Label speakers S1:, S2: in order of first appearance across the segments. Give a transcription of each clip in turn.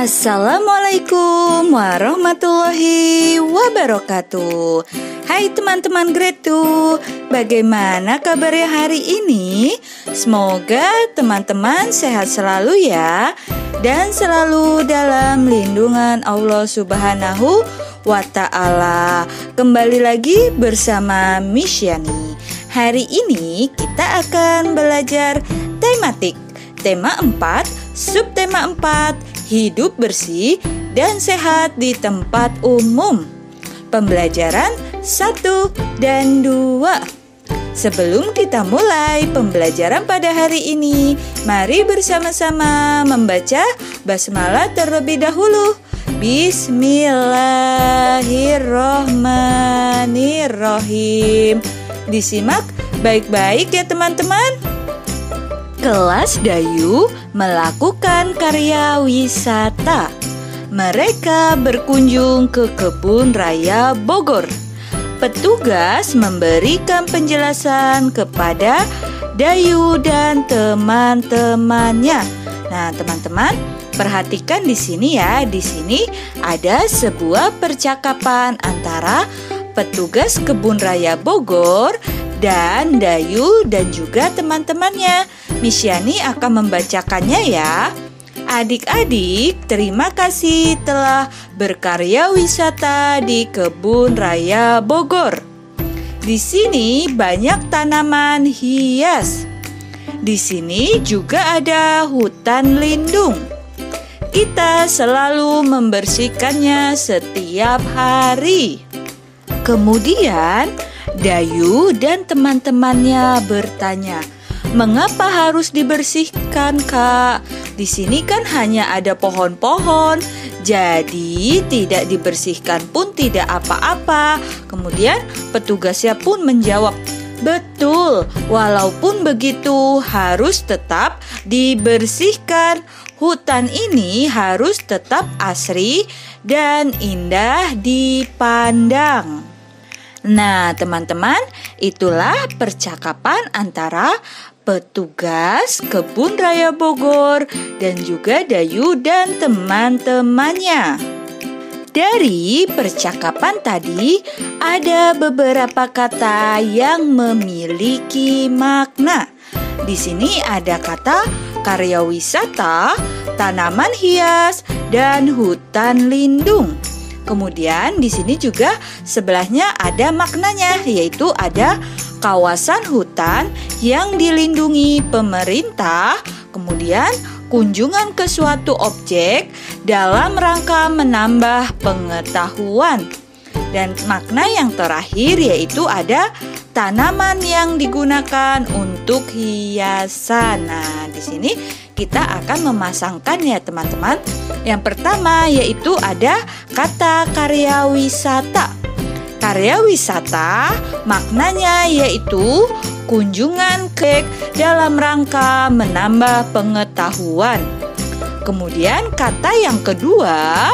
S1: Assalamualaikum warahmatullahi wabarakatuh. Hai teman-teman Grade 2, bagaimana kabarnya hari ini? Semoga teman-teman sehat selalu ya, dan selalu dalam lindungan Allah Subhanahu wa Ta'ala. Kembali lagi bersama Miss Yani. Hari ini kita akan belajar tematik. Tema 4, subtema 4, hidup bersih dan sehat di tempat umum. Pembelajaran 1 dan 2. Sebelum kita mulai pembelajaran pada hari ini, mari bersama-sama membaca basmalah terlebih dahulu. Bismillahirrohmanirrohim. Disimak baik-baik ya teman-teman. Kelas Dayu melakukan karya wisata. Mereka berkunjung ke Kebun Raya Bogor. Petugas memberikan penjelasan kepada Dayu dan teman-temannya. Nah, teman-teman, perhatikan di sini ya. Di sini ada sebuah percakapan antara petugas Kebun Raya Bogor dan Dayu dan juga teman-temannya. Miss Yani akan membacakannya ya. Adik-adik, terima kasih telah berkarya wisata di Kebun Raya Bogor. Di sini banyak tanaman hias. Di sini juga ada hutan lindung. Kita selalu membersihkannya setiap hari. Kemudian, Dayu dan teman-temannya bertanya, "Mengapa harus dibersihkan, Kak? Di sini kan hanya ada pohon-pohon, jadi tidak dibersihkan pun tidak apa-apa." Kemudian petugasnya pun menjawab, "Betul, walaupun begitu harus tetap dibersihkan. Hutan ini harus tetap asri dan indah dipandang." Nah, teman-teman, itulah percakapan antara petugas Kebun Raya Bogor dan juga Dayu dan teman-temannya. Dari percakapan tadi, ada beberapa kata yang memiliki makna. Di sini ada kata karya wisata, tanaman hias, dan hutan lindung. Kemudian di sini juga sebelahnya ada maknanya, yaitu ada kawasan hutan yang dilindungi pemerintah, kemudian kunjungan ke suatu objek dalam rangka menambah pengetahuan. Dan makna yang terakhir yaitu ada tanaman yang digunakan untuk hiasan. Nah, di sini kita akan memasangkan ya teman-teman. Yang pertama yaitu ada kata karya wisata. Karya wisata maknanya yaitu kunjungan ke dalam rangka menambah pengetahuan. Kemudian kata yang kedua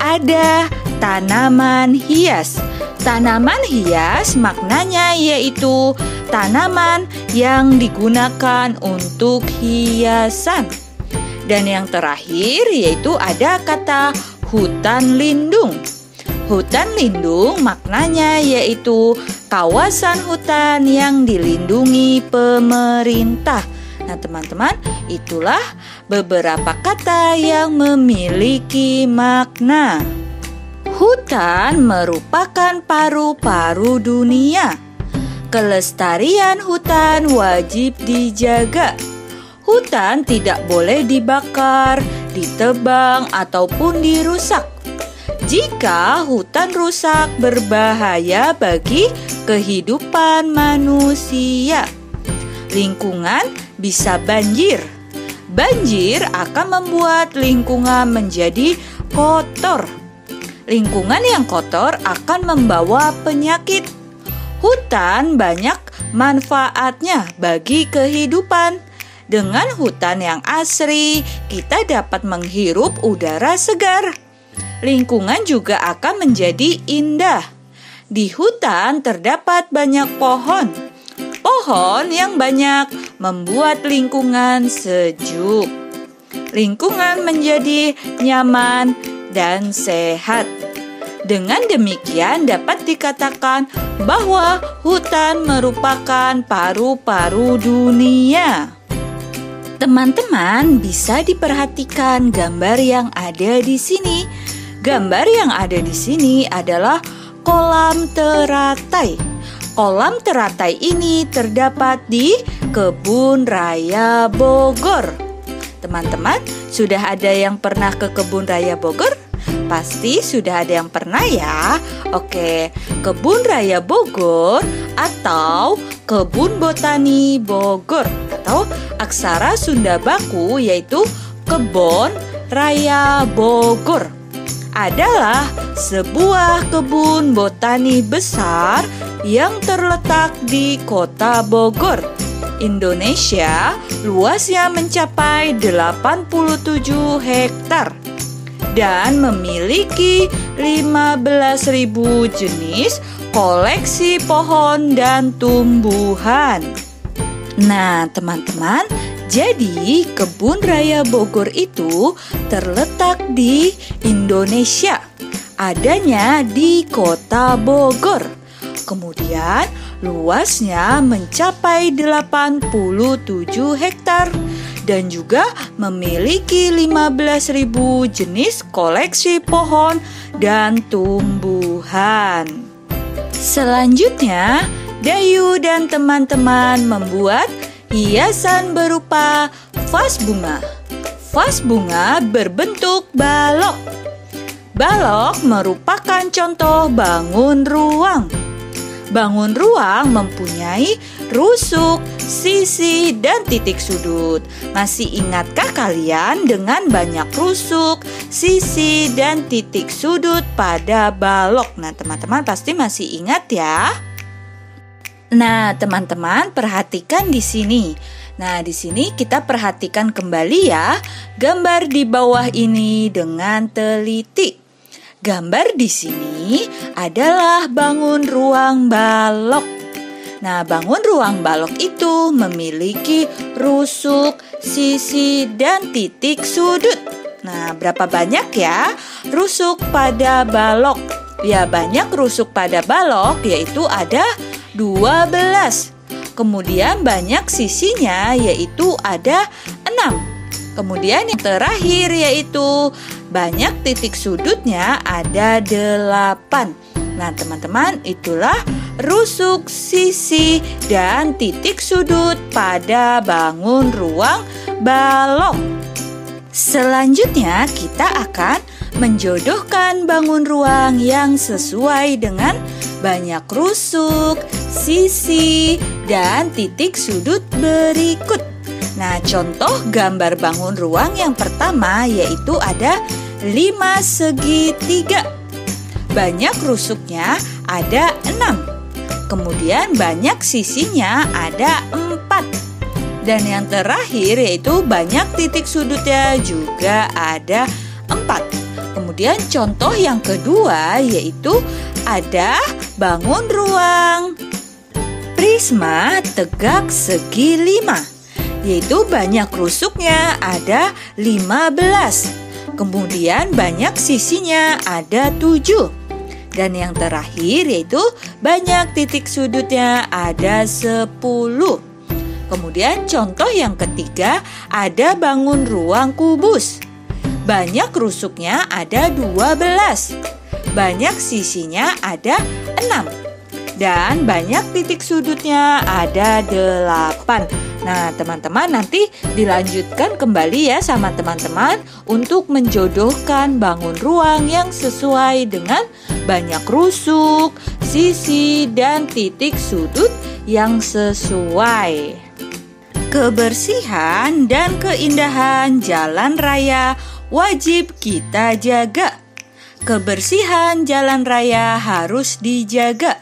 S1: ada tanaman hias. Tanaman hias maknanya yaitu tanaman yang digunakan untuk hiasan. Dan yang terakhir yaitu ada kata hutan lindung. Hutan lindung maknanya yaitu kawasan hutan yang dilindungi pemerintah. Nah, teman-teman, itulah beberapa kata yang memiliki makna. Hutan merupakan paru-paru dunia. Kelestarian hutan wajib dijaga. Hutan tidak boleh dibakar, ditebang, ataupun dirusak. Jika hutan rusak, berbahaya bagi kehidupan manusia. Lingkungan bisa banjir. Banjir akan membuat lingkungan menjadi kotor. Lingkungan yang kotor akan membawa penyakit. Hutan banyak manfaatnya bagi kehidupan. Dengan hutan yang asri, kita dapat menghirup udara segar. Lingkungan juga akan menjadi indah. Di hutan terdapat banyak pohon. Pohon yang banyak membuat lingkungan sejuk. lingkungan menjadi nyaman dan sehat. Dengan demikian dapat dikatakan bahwa hutan merupakan paru-paru dunia. Teman-teman bisa diperhatikan gambar yang ada di sini. Gambar yang ada di sini adalah kolam teratai. Kolam teratai ini terdapat di Kebun Raya Bogor. Teman-teman, sudah ada yang pernah ke Kebun Raya Bogor? Pasti sudah ada yang pernah ya. Oke, Kebun Raya Bogor atau Kebun Botani Bogor atau aksara Sunda Baku yaitu Kebun Raya Bogor adalah sebuah kebun botani besar yang terletak di Kota Bogor, Indonesia. Luasnya mencapai 87 hektar dan memiliki 15.000 jenis koleksi pohon dan tumbuhan. Nah, teman-teman, jadi Kebun Raya Bogor itu terletak di Indonesia. Adanya di Kota Bogor. Kemudian luasnya mencapai 87 hektar dan juga memiliki 15.000 jenis koleksi pohon dan tumbuhan. Selanjutnya, Dayu dan teman-teman membuat hiasan berupa vas bunga. Vas bunga berbentuk balok. Balok merupakan contoh bangun ruang. Bangun ruang mempunyai rusuk, sisi, dan titik sudut. Masih ingatkah kalian dengan banyak rusuk, sisi, dan titik sudut pada balok? Nah, teman-teman pasti masih ingat ya. Nah, teman-teman perhatikan di sini. Nah, di sini kita perhatikan kembali ya gambar di bawah ini dengan teliti. Gambar di sini adalah bangun ruang balok. Nah, bangun ruang balok itu memiliki rusuk, sisi, dan titik sudut. Nah, berapa banyak ya rusuk pada balok? Ya, banyak rusuk pada balok, yaitu ada 12. Kemudian banyak sisinya, yaitu ada 6. Kemudian yang terakhir yaitu banyak titik sudutnya, ada 8. Nah, teman-teman, itulah rusuk, sisi, dan titik sudut pada bangun ruang balok. Selanjutnya kita akan menjodohkan bangun ruang yang sesuai dengan banyak rusuk, sisi, dan titik sudut berikut. Nah, contoh gambar bangun ruang yang pertama yaitu ada 5 segitiga. Banyak rusuknya ada 6. Kemudian banyak sisinya ada 4. Dan yang terakhir yaitu banyak titik sudutnya juga ada 4. Kemudian contoh yang kedua yaitu ada bangun ruang prisma tegak segi 5, yaitu banyak rusuknya ada 15. Kemudian banyak sisinya ada 7. Dan yang terakhir yaitu banyak titik sudutnya ada 10. Kemudian contoh yang ketiga ada bangun ruang kubus. Banyak rusuknya ada 12. Banyak sisinya ada 6. Dan banyak titik sudutnya ada 8. Nah, teman-teman nanti dilanjutkan kembali ya sama teman-teman untuk menjodohkan bangun ruang yang sesuai dengan banyak rusuk, sisi, dan titik sudut yang sesuai. Kebersihan dan keindahan jalan raya wajib kita jaga. Kebersihan jalan raya harus dijaga.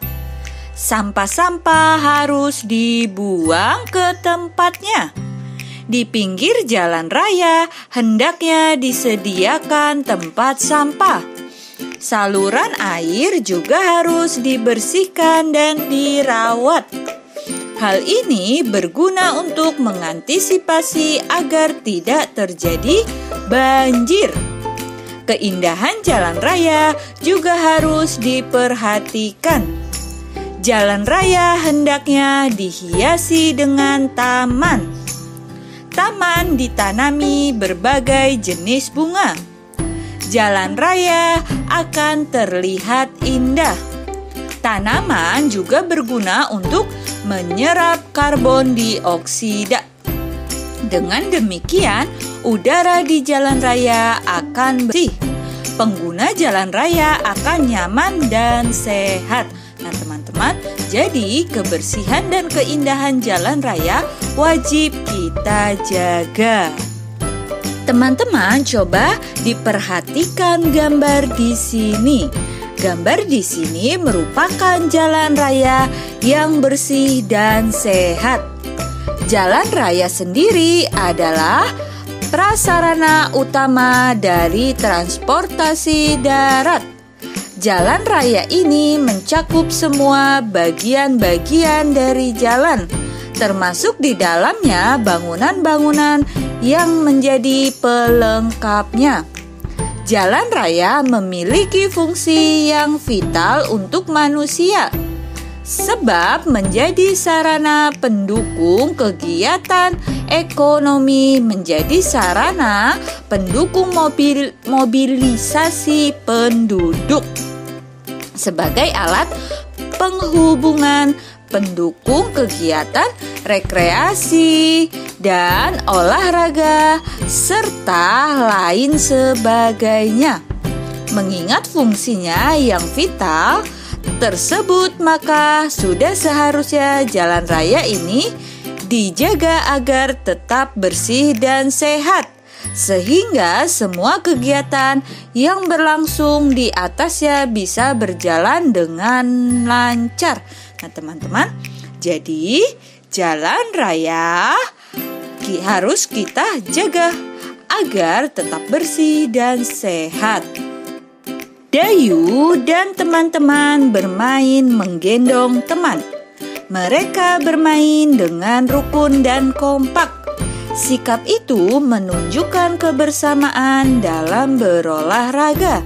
S1: Sampah-sampah harus dibuang ke tempatnya. Di pinggir jalan raya hendaknya disediakan tempat sampah. Saluran air juga harus dibersihkan dan dirawat. Hal ini berguna untuk mengantisipasi agar tidak terjadi banjir. Keindahan jalan raya juga harus diperhatikan. Jalan raya hendaknya dihiasi dengan taman. Taman ditanami berbagai jenis bunga. Jalan raya akan terlihat indah. Tanaman juga berguna untuk menyerap karbon dioksida. Dengan demikian, udara di jalan raya akan bersih. Pengguna jalan raya akan nyaman dan sehat. Nah, teman-teman, jadi kebersihan dan keindahan jalan raya wajib kita jaga. Teman-teman, coba diperhatikan gambar di sini. Gambar di sini merupakan jalan raya yang bersih dan sehat. Jalan raya sendiri adalah prasarana utama dari transportasi darat. Jalan raya ini mencakup semua bagian-bagian dari jalan, termasuk di dalamnya bangunan-bangunan yang menjadi pelengkapnya. Jalan raya memiliki fungsi yang vital untuk manusia, sebab menjadi sarana pendukung kegiatan ekonomi, menjadi sarana pendukung mobilisasi penduduk, sebagai alat penghubungan, pendukung kegiatan rekreasi dan olahraga, serta lain sebagainya. Mengingat fungsinya yang vital tersebut, maka sudah seharusnya jalan raya ini dijaga agar tetap bersih dan sehat, sehingga semua kegiatan yang berlangsung di atasnya bisa berjalan dengan lancar. Nah, teman-teman, jadi jalan raya harus kita jaga agar tetap bersih dan sehat. Dayu dan teman-teman bermain menggendong teman. Mereka bermain dengan rukun dan kompak. Sikap itu menunjukkan kebersamaan dalam berolahraga.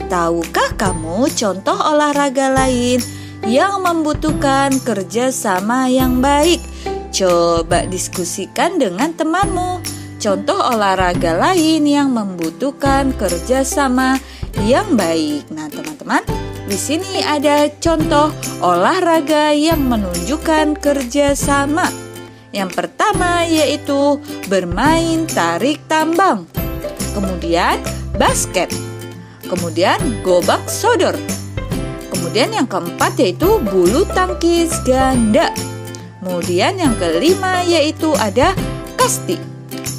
S1: Tahukah kamu contoh olahraga lain yang membutuhkan kerjasama yang baik? Coba diskusikan dengan temanmu. Contoh olahraga lain yang membutuhkan kerjasama yang baik. Nah, teman-teman, di sini ada contoh olahraga yang menunjukkan kerjasama. Yang pertama yaitu bermain tarik tambang, kemudian basket, kemudian gobak sodor, kemudian yang keempat yaitu bulu tangkis ganda, kemudian yang kelima yaitu ada kasti,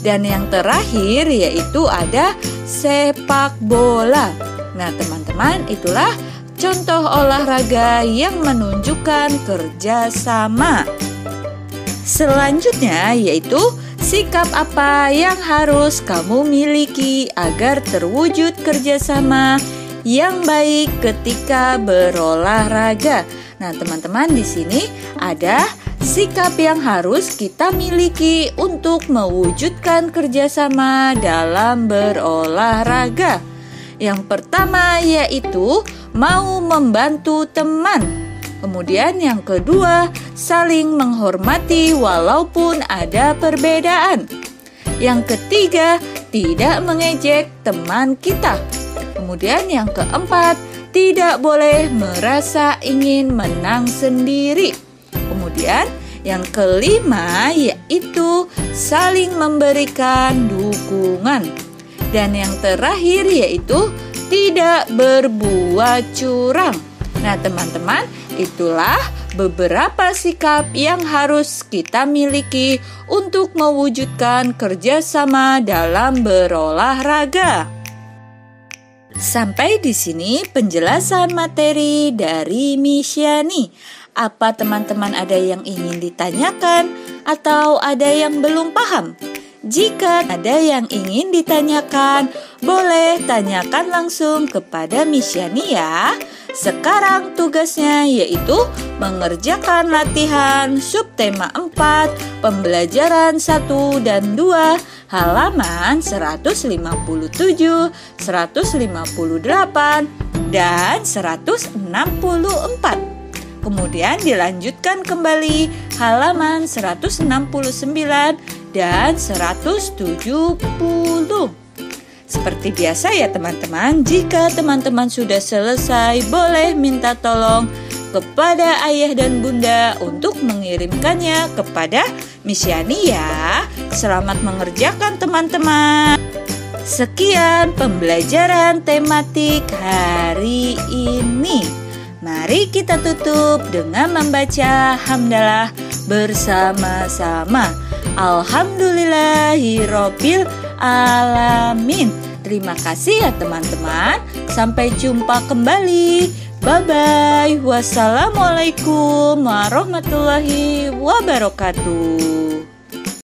S1: dan yang terakhir yaitu ada sepak bola. Nah, teman-teman, itulah contoh olahraga yang menunjukkan kerjasama. Selanjutnya yaitu sikap apa yang harus kamu miliki agar terwujud kerjasama yang baik ketika berolahraga. Nah, teman-teman, di sini ada sikap yang harus kita miliki untuk mewujudkan kerjasama dalam berolahraga. Yang pertama yaitu mau membantu teman. Kemudian yang kedua, saling menghormati walaupun ada perbedaan. Yang ketiga, tidak mengejek teman kita. Kemudian yang keempat, tidak boleh merasa ingin menang sendiri. Kemudian yang kelima yaitu saling memberikan dukungan. Dan yang terakhir yaitu tidak berbuat curang. Nah, teman-teman, itulah beberapa sikap yang harus kita miliki untuk mewujudkan kerjasama dalam berolahraga. Sampai di sini penjelasan materi dari Miss Yani. Apa teman-teman ada yang ingin ditanyakan atau ada yang belum paham? Jika ada yang ingin ditanyakan, boleh tanyakan langsung kepada Miss Yani ya. Sekarang tugasnya yaitu mengerjakan latihan subtema 4, pembelajaran 1 dan 2, halaman 157, 158, dan 164. Kemudian dilanjutkan kembali halaman 169 dan 170. Seperti biasa ya teman-teman, jika teman-teman sudah selesai, boleh minta tolong kepada ayah dan bunda untuk mengirimkannya kepada Miss Yani ya. Selamat mengerjakan teman-teman. Sekian pembelajaran tematik hari ini. Mari kita tutup dengan membaca hamdalah bersama-sama. Alhamdulillahirabbil alamin. Terima kasih ya teman-teman. Sampai jumpa kembali. Bye-bye. Wassalamualaikum warahmatullahi wabarakatuh.